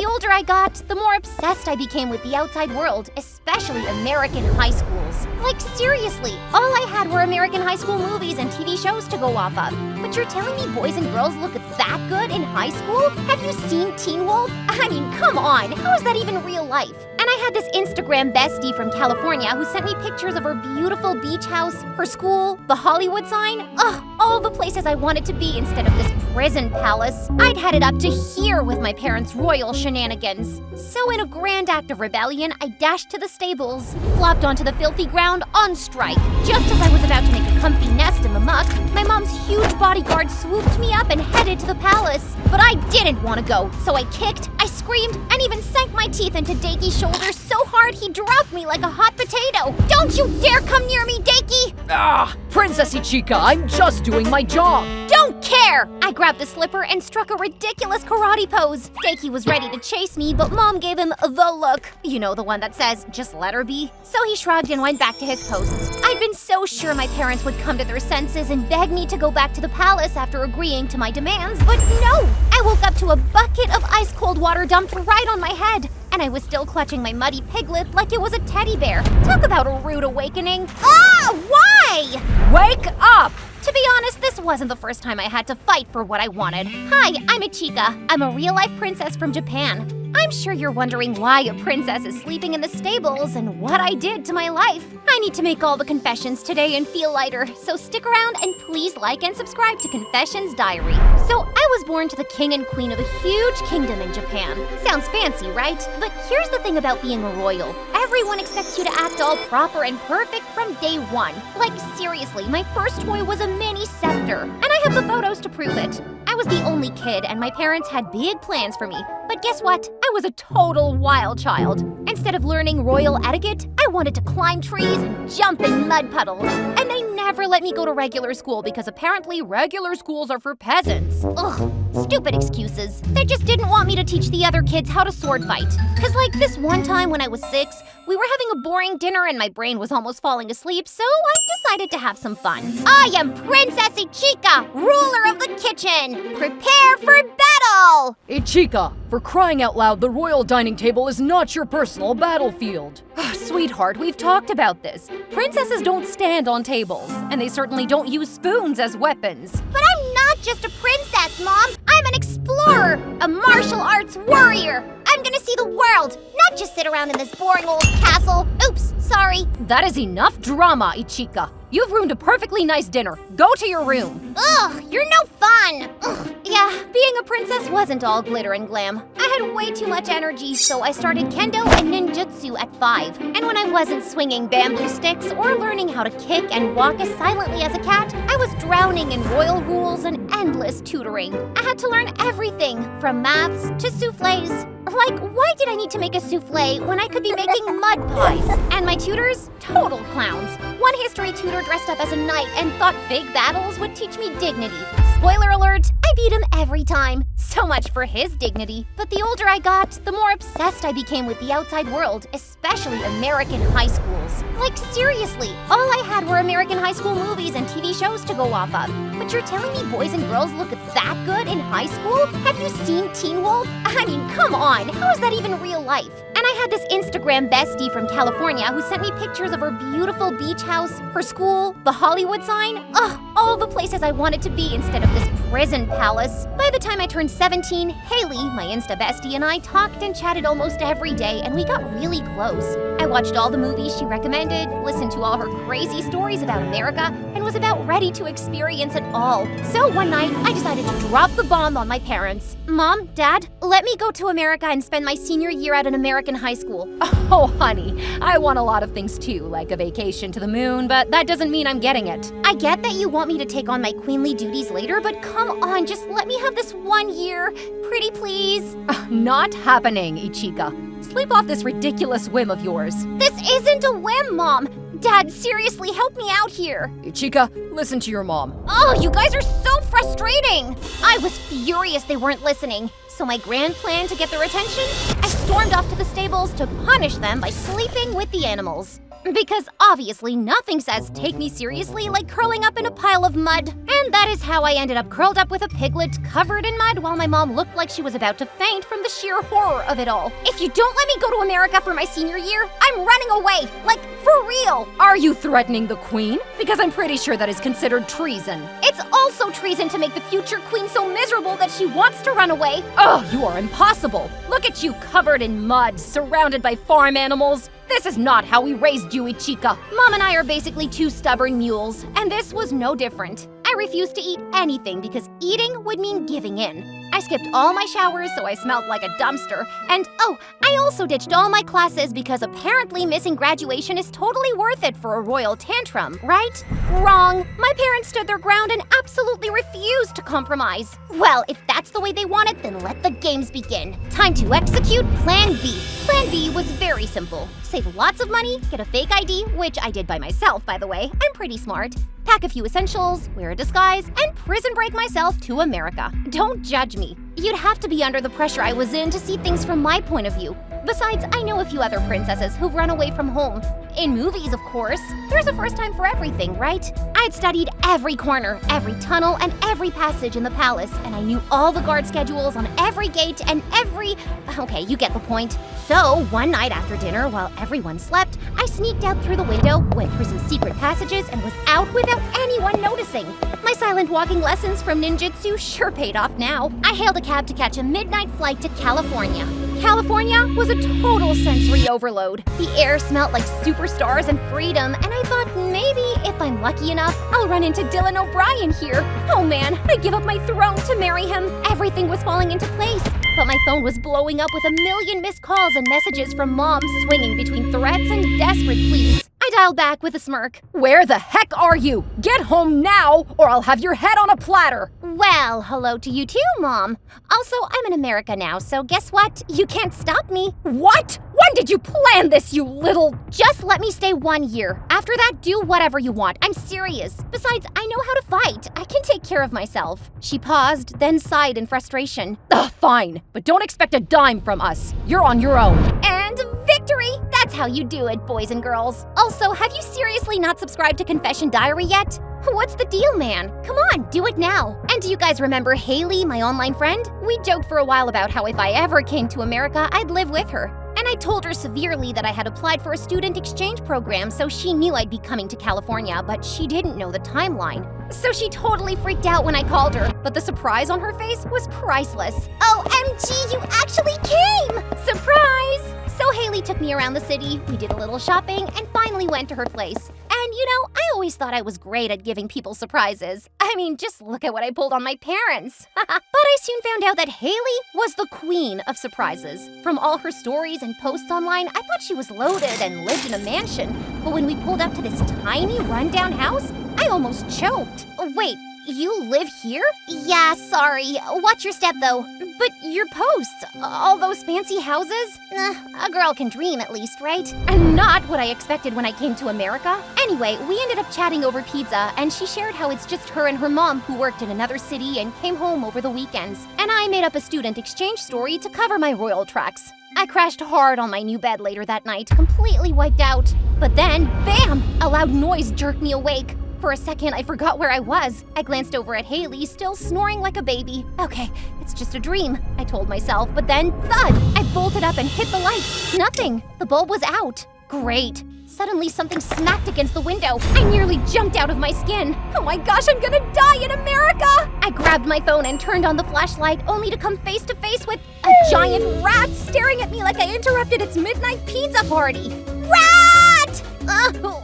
the older I got, the more obsessed I became with the outside world, especially American high schools. Like seriously, all I had were American high school movies and TV shows to go off of. But you're telling me boys and girls look that good in high school? Have you seen Teen Wolf? I mean, come on, how is that even real life? And I had this Instagram bestie from California who sent me pictures of her beautiful beach house, her school, the Hollywood sign. Ugh, all the places I wanted to be instead of this prison palace. I'd had it up to here with my parents' royal shenanigans. So in a grand act of rebellion, I dashed to the stables, flopped onto the filthy ground on strike. Just as I was about to make a comfy nest in the muck, my mom's huge bodyguard swooped me up and headed to the palace. But I didn't want to go, so I kicked, I screamed, and even sank my teeth into Dakey's shoulders so hard he dropped me like a hot potato. Don't you dare come near me, Dakey! Ah, Princess Ichika, I'm just doing my job. Don't care! I grabbed the slipper and struck a ridiculous karate pose. Dakey was ready to chase me, but Mom gave him the look. You know, the one that says, just let her be. So he shrugged and went back to his posts. I'd been so sure my parents would come to their senses and beg me to go back to the palace after agreeing to my demands, but no! I woke up to a bucket of ice-cold water dumped right on my head, and I was still clutching my muddy piglet like it was a teddy bear. Talk about a rude awakening. Ah! Why? Wake up! To be honest, this wasn't the first time I had to fight for what I wanted. Hi, I'm Ichika. I'm a real-life princess from Japan. I'm sure you're wondering why a princess is sleeping in the stables and what I did to my life. I need to make all the confessions today and feel lighter, so stick around and please like and subscribe to Confessions Diary. So I was born to the king and queen of a huge kingdom in Japan. Sounds fancy, right? But here's the thing about being a royal. Everyone expects you to act all proper and perfect from day one. Like seriously, my first toy was a mini scepter, and I have the photos to prove it. I was the only kid and my parents had big plans for me. But guess what? I was a total wild child. Instead of learning royal etiquette, I wanted to climb trees and jump in mud puddles. And they never let me go to regular school because apparently regular schools are for peasants. Ugh, stupid excuses. They just didn't want me to teach the other kids how to sword fight. Cause like this one time when I was 6, we were having a boring dinner and my brain was almost falling asleep, so I decided to have some fun. I am Princess Ichika, ruler of the kitchen. Prepare for battle! Ichika, for crying out loud, the royal dining table is not your personal battlefield. Sweetheart, we've talked about this. Princesses don't stand on tables, and they certainly don't use spoons as weapons. But I'm not just a princess, Mom. I'm an explorer, a martial arts warrior. I'm gonna see the world, not just sit around in this boring old castle. Oops, sorry. That is enough drama, Ichika. You've ruined a perfectly nice dinner. Go to your room. Ugh, you're no fun. Ugh. Yeah, being a princess wasn't all glitter and glam. I had way too much energy, so I started kendo and ninjutsu at 5. And when I wasn't swinging bamboo sticks or learning how to kick and walk as silently as a cat, I was drowning in royal rules and endless tutoring. I had to learn everything, from maths to soufflés. Like, why did I need to make a soufflé when I could be making mud pies? And my tutors? Total clowns. One history tutor dressed up as a knight and thought fake battles would teach me dignity. Spoiler alert, I beat him every time. So much for his dignity. But the older I got, the more obsessed I became with the outside world, especially American high schools. Like seriously, all I had were American high school movies and TV shows to go off of. But you're telling me boys and girls look that good in high school? Have you seen Teen Wolf? I mean, come on, how is that even real life? And I had this Instagram bestie from California who sent me pictures of her beautiful beach house, her school, the Hollywood sign. Ugh, all the places I wanted to be instead of this prison palace. By the time I turned 17, Haley, my Insta bestie, and I talked and chatted almost every day, and we got really close. I watched all the movies she recommended, listened to all her crazy stories about America, and was about ready to experience it all. So one night, I decided to drop the bomb on my parents. Mom, Dad, let me go to America and spend my senior year at an American high school. Oh, honey, I want a lot of things too, like a vacation to the moon, but that doesn't mean I'm getting it. I get that you want me to take on my queenly duties later, but come on, just let me have this 1 year. Pretty please. Not happening, Ichika. Sleep off this ridiculous whim of yours. This isn't a whim, Mom. Dad, seriously, help me out here. Ichika, listen to your mom. Oh, you guys are so frustrating. I was furious they weren't listening. So my grand plan to get their attention? I stormed off to the stables to punish them by sleeping with the animals. Because obviously nothing says take me seriously like curling up in a pile of mud. And that is how I ended up curled up with a piglet covered in mud while my mom looked like she was about to faint from the sheer horror of it all. If you don't let me go to America for my senior year, I'm running away. Like, for real. Are you threatening the queen? Because I'm pretty sure that is considered treason. It's also treason to make the future queen so miserable that she wants to run away. Oh, you are impossible. Look at you covered in mud, surrounded by farm animals. This is not how we raised you, Ichika. Mom and I are basically two stubborn mules, and this was no different. I refused to eat anything because eating would mean giving in. I skipped all my showers so I smelled like a dumpster, and I also ditched all my classes because apparently missing graduation is totally worth it for a royal tantrum, right? Wrong. My parents stood their ground and absolutely refused to compromise. Well, if that's the way they want it, then let the games begin. Time to execute Plan B. Plan B was very simple. Save lots of money, get a fake ID, which I did by myself, by the way. I'm pretty smart. Pack a few essentials, wear a disguise, and prison break myself to America. Don't judge me. You'd have to be under the pressure I was in to see things from my point of view. Besides, I know a few other princesses who've run away from home. In movies, of course. There's a first time for everything, right? I'd studied every corner, every tunnel, and every passage in the palace, and I knew all the guard schedules on every gate and every... Okay, you get the point. So, one night after dinner, while everyone slept, I sneaked out through the window, went through some secret passages, and was out without anyone noticing. My silent walking lessons from ninjutsu sure paid off now. I hailed a cab to catch a midnight flight to California. California was a total sensory overload. The air smelled like superstars and freedom, and I thought maybe if I'm lucky enough, I'll run into Dylan O'Brien here. Oh man, I'd give up my throne to marry him. Everything was falling into place, but my phone was blowing up with a million missed calls and messages from Mom swinging between threats and desperate pleas. I dialed back with a smirk. Where the heck are you? Get home now, or I'll have your head on a platter. Well, hello to you too, Mom. Also, I'm in America now, so guess what? You can't stop me. What? When did you plan this, you little... Just let me stay 1 year. After that, do whatever you want. I'm serious. Besides, I know how to fight. I can take care of myself. She paused, then sighed in frustration. Fine, but don't expect a dime from us. You're on your own. And victory! That's how you do it, boys and girls. Also, have you seriously not subscribed to Confession Diary yet? What's the deal, man? Come on, do it now. And do you guys remember Haley, my online friend? We joked for a while about how if I ever came to America, I'd live with her. And I told her severely that I had applied for a student exchange program, so she knew I'd be coming to California, but she didn't know the timeline. So she totally freaked out when I called her, but the surprise on her face was priceless. OMG, you actually came! Surprise! So Haley took me around the city, we did a little shopping, and finally went to her place. And you know, I always thought I was great at giving people surprises. I mean, just look at what I pulled on my parents. But I soon found out that Haley was the queen of surprises. From all her stories and posts online, I thought she was loaded and lived in a mansion. But when we pulled up to this tiny rundown house, I almost choked. Wait, you live here? Yeah, sorry. Watch your step, though. But your posts, all those fancy houses? A girl can dream at least, right? And not what I expected when I came to America. Anyway, we ended up chatting over pizza, and she shared how it's just her and her mom who worked in another city and came home over the weekends. And I made up a student exchange story to cover my royal tracks. I crashed hard on my new bed later that night, completely wiped out. But then, bam! A loud noise jerked me awake. For a second, I forgot where I was. I glanced over at Haley, still snoring like a baby. Okay, it's just a dream, I told myself, but then, thud! I bolted up and hit the lights. Nothing. The bulb was out. Great. Suddenly, something smacked against the window. I nearly jumped out of my skin. Oh my gosh, I'm gonna die in America! I grabbed my phone and turned on the flashlight, only to come face to face with a giant rat staring at me like I interrupted its midnight pizza party. Rat!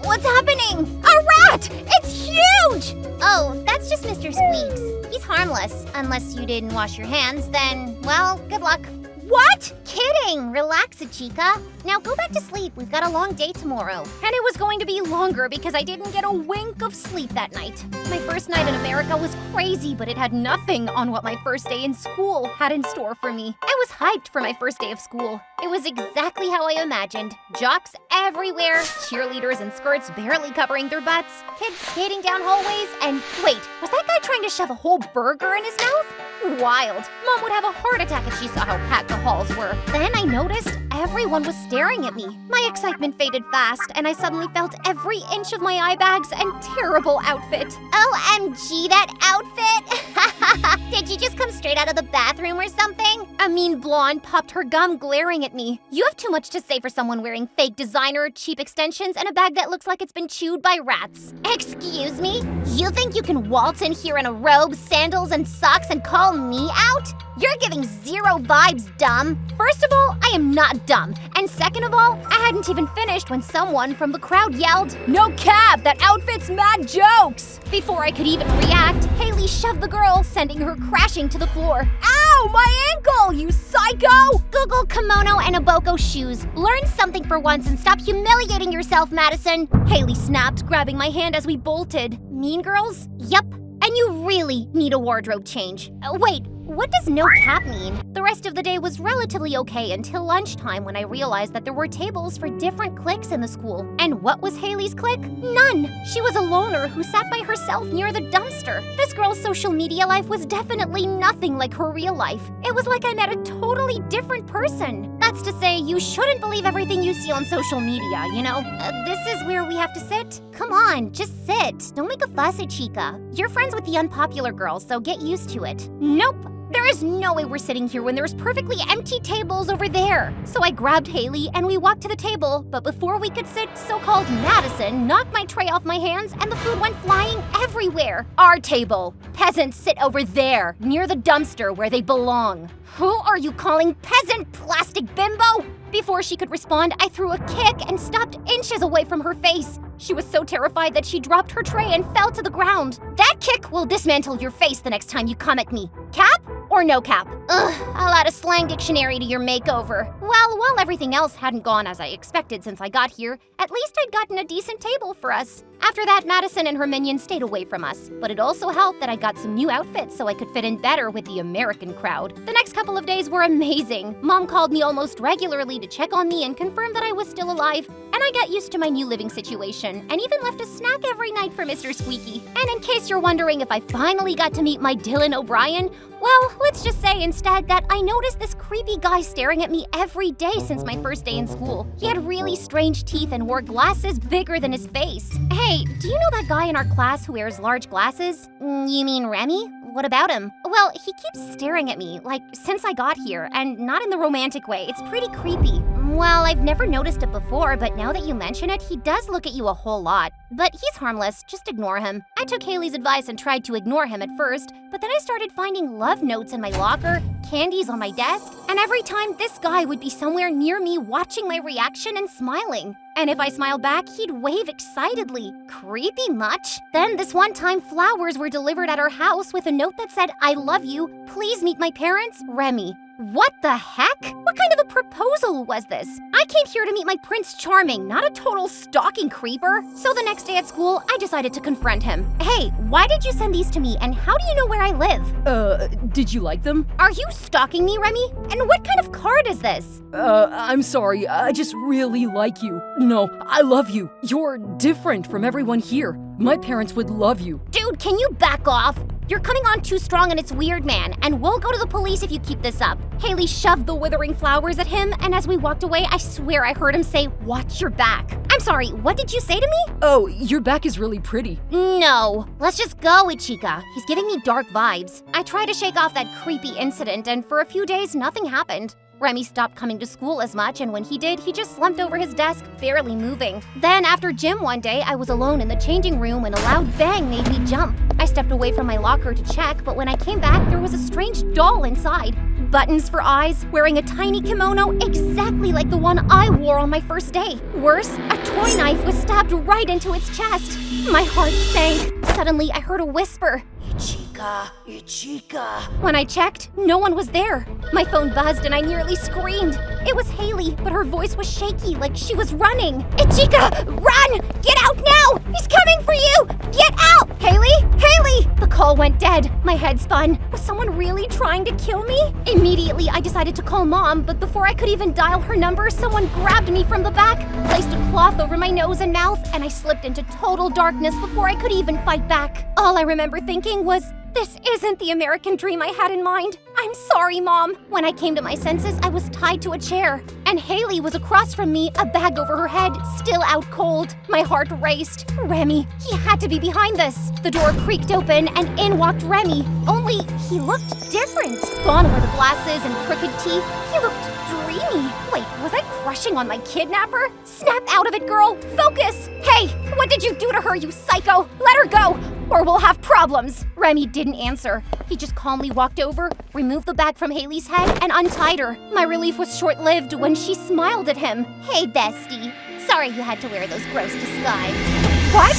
What's happening? A rat! It's huge! Oh, that's just Mr. Squeaks. He's harmless. Unless you didn't wash your hands, then, well, good luck. What? Kidding! Relax, Chica. Now go back to sleep. We've got a long day tomorrow. And it was going to be longer because I didn't get a wink of sleep that night. My first night in America was crazy, but it had nothing on what my first day in school had in store for me. I was hyped for my first day of school. It was exactly how I imagined. Jocks everywhere, cheerleaders in skirts barely covering their butts, kids skating down hallways, and wait, was that guy trying to shove a whole burger in his mouth? Wild. Mom would have a heart attack if she saw how packed the halls were. Then I noticed everyone was staring at me. My excitement faded fast, and I suddenly felt every inch of my eye bags and terrible outfit. OMG, that outfit! Did you just come straight out of the bathroom or something? A mean blonde popped her gum, glaring at me. You have too much to say for someone wearing fake designer, cheap extensions, and a bag that looks like it's been chewed by rats. Excuse me? You think you can waltz in here in a robe, sandals, and socks and call me out? You're giving zero vibes, dumb. First of all, I am not dumb. And second of all, I hadn't even finished when someone from the crowd yelled, No cap! That outfit's mad jokes! Before I could even react, Haley shoved the girl, sending her crashing to the floor. Ow! My ankle, you psycho! Google kimono and Aboko shoes. Learn something for once and stop humiliating yourself, Madison. Haley snapped, grabbing my hand as we bolted. Mean girls? Yup. And you really need a wardrobe change. Wait, what does no cap mean? The rest of the day was relatively okay until lunchtime when I realized that there were tables for different cliques in the school. And what was Haley's clique? None. She was a loner who sat by herself near the dumpster. This girl's social media life was definitely nothing like her real life. It was like I met a totally different person. That's to say, you shouldn't believe everything you see on social media, you know? This is where we have to sit? Come on, just sit. Don't make a fuss, Chica. You're friends with the unpopular girl, so get used to it. Nope. There is no way we're sitting here when there's perfectly empty tables over there. So I grabbed Haley and we walked to the table, but before we could sit, so-called Madison knocked my tray off my hands and the food went flying everywhere. Our table. Peasants sit over there, near the dumpster where they belong. Who are you calling peasant, plastic bimbo? Before she could respond, I threw a kick and stopped inches away from her face. She was so terrified that she dropped her tray and fell to the ground. That kick will dismantle your face the next time you come at me. Cap or no cap? Ugh, I'll add a slang dictionary to your makeover. Well, while everything else hadn't gone as I expected since I got here, at least I'd gotten a decent table for us. After that, Madison and her minions stayed away from us, but it also helped that I got some new outfits so I could fit in better with the American crowd. The next couple of days were amazing. Mom called me almost regularly to check on me and confirm that I was still alive, and I got used to my new living situation and even left a snack every night for Mr. Squeaky. And in case you're wondering if I finally got to meet my Dylan O'Brien, well, let's just say instead that I noticed this creepy guy staring at me every day since my first day in school. He had really strange teeth and wore glasses bigger than his face. Hey, do you know that guy in our class who wears large glasses? You mean Remy? What about him? Well, he keeps staring at me, like, since I got here, and not in the romantic way. It's pretty creepy. Well, I've never noticed it before, but now that you mention it, he does look at you a whole lot. But he's harmless, just ignore him. I took Haley's advice and tried to ignore him at first, but then I started finding love notes in my locker, candies on my desk, and every time this guy would be somewhere near me watching my reaction and smiling. And if I smiled back, he'd wave excitedly. Creepy much? Then this one time, flowers were delivered at our house with a note that said, I love you, please meet my parents, Remy. What the heck? What kind of a proposal was this? I came here to meet my Prince Charming, not a total stalking creeper. So the next day at school, I decided to confront him. Hey, why did you send these to me, and how do you know where I live? Did you like them? Are you stalking me, Remy? And what kind of card is this? I'm sorry, I just really like you. No, I love you. You're different from everyone here. My parents would love you. Dude, can you back off? You're coming on too strong and it's weird, man, and we'll go to the police if you keep this up. Haley shoved the withering flowers at him, and as we walked away, I swear I heard him say, watch your back. I'm sorry, what did you say to me? Oh, your back is really pretty. No, let's just go, Ichika. He's giving me dark vibes. I tried to shake off that creepy incident, and for a few days, nothing happened. Remy stopped coming to school as much, and when he did, he just slumped over his desk, barely moving. Then, after gym one day, I was alone in the changing room when a loud bang made me jump. I stepped away from my locker to check, but when I came back, there was a strange doll inside. Buttons for eyes, wearing a tiny kimono exactly like the one I wore on my first day. Worse, a toy knife was stabbed right into its chest. My heart sank. Suddenly, I heard a whisper. Ichika, Ichika. When I checked, no one was there. My phone buzzed and I nearly screamed. It was Haley, but her voice was shaky, like she was running. Ichika, run! Get out now! He's coming for you! Get out! Haley? Haley! The call went dead. My head spun. Was someone really trying to kill me? Immediately, I decided to call Mom, but before I could even dial her number, someone grabbed me from the back, placed a cloth over my nose and mouth, and I slipped into total darkness before I could even fight back. All I remember thinking was, this isn't the American dream I had in mind. I'm sorry, Mom. When I came to my senses, I was tied to a chair, and Haley was across from me, a bag over her head, still out cold. My heart raced. Remy, he had to be behind this. The door creaked open, and in walked Remy. Only he looked different. Gone were the glasses and crooked teeth. He looked dreamy. Wait, was I crushing on my kidnapper? Snap out of it, girl. Focus. Hey, what did you do to her, you psycho? Let her go, or we'll have problems. Remy didn't answer. He just calmly walked over, removed the bag from Haley's head, and untied her. My relief was short-lived when she smiled at him. Hey, bestie. Sorry you had to wear those gross disguises. What?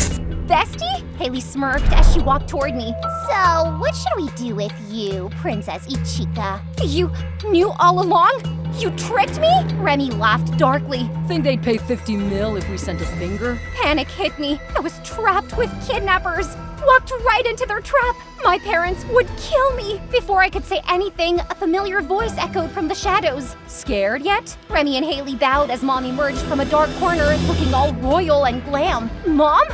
Bestie? Haley smirked as she walked toward me. So, what should we do with you, Princess Ichika? You knew all along? You tricked me? Remy laughed darkly. Think they'd pay 50 mil if we sent a finger? Panic hit me. I was trapped with kidnappers. Walked right into their trap. My parents would kill me. Before I could say anything, a familiar voice echoed from the shadows. Scared yet? Remy and Haley bowed as Mom emerged from a dark corner, looking all royal and glam. Mom?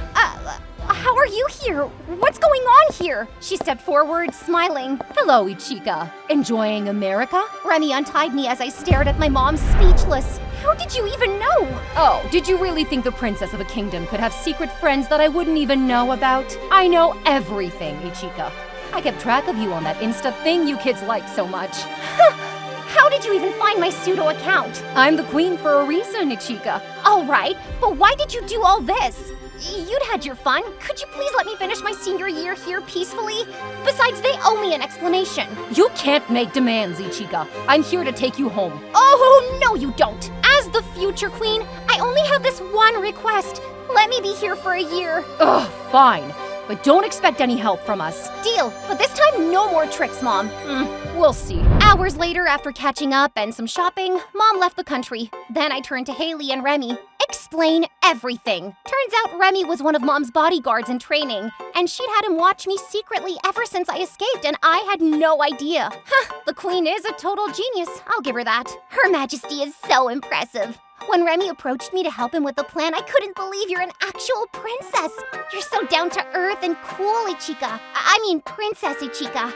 How are you here? What's going on here? She stepped forward, smiling. Hello, Ichika. Enjoying America? Remy untied me as I stared at my mom, speechless. How did you even know? Oh, did you really think the princess of a kingdom could have secret friends that I wouldn't even know about? I know everything, Ichika. I kept track of you on that Insta thing you kids like so much. How did you even find my pseudo account? I'm the queen for a reason, Ichika. All right, but why did you do all this? You'd had your fun. Could you please let me finish my senior year here peacefully? Besides, they owe me an explanation. You can't make demands, Ichika. I'm here to take you home. Oh, no you don't. As the future queen, I only have this one request. Let me be here for a year. Ugh, fine. But don't expect any help from us. Deal, but this time no more tricks, Mom. We'll see. Hours later, after catching up and some shopping, Mom left the country. Then I turned to Haley and Remy. Explain everything. Turns out Remy was one of Mom's bodyguards in training, and she'd had him watch me secretly ever since I escaped, and I had no idea. The queen is a total genius, I'll give her that. Her Majesty is so impressive. When Remy approached me to help him with the plan, I couldn't believe you're an actual princess. You're so down to earth and cool, Ichika. I mean, Princess Ichika.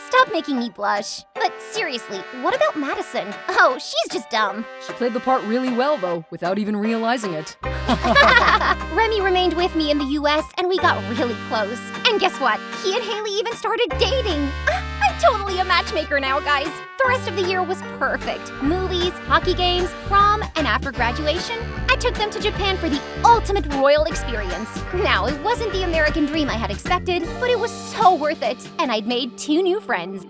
Stop making me blush. But seriously, what about Madison? Oh, she's just dumb. She played the part really well, though, without even realizing it. Remy remained with me in the US, and we got really close. And guess what? He and Haley even started dating. I'm totally a matchmaker now, guys. The rest of the year was perfect. Movies, hockey games, prom, and after graduation, I took them to Japan for the ultimate royal experience. Now, it wasn't the American dream I had expected, but it was so worth it, and I'd made 2 new friends.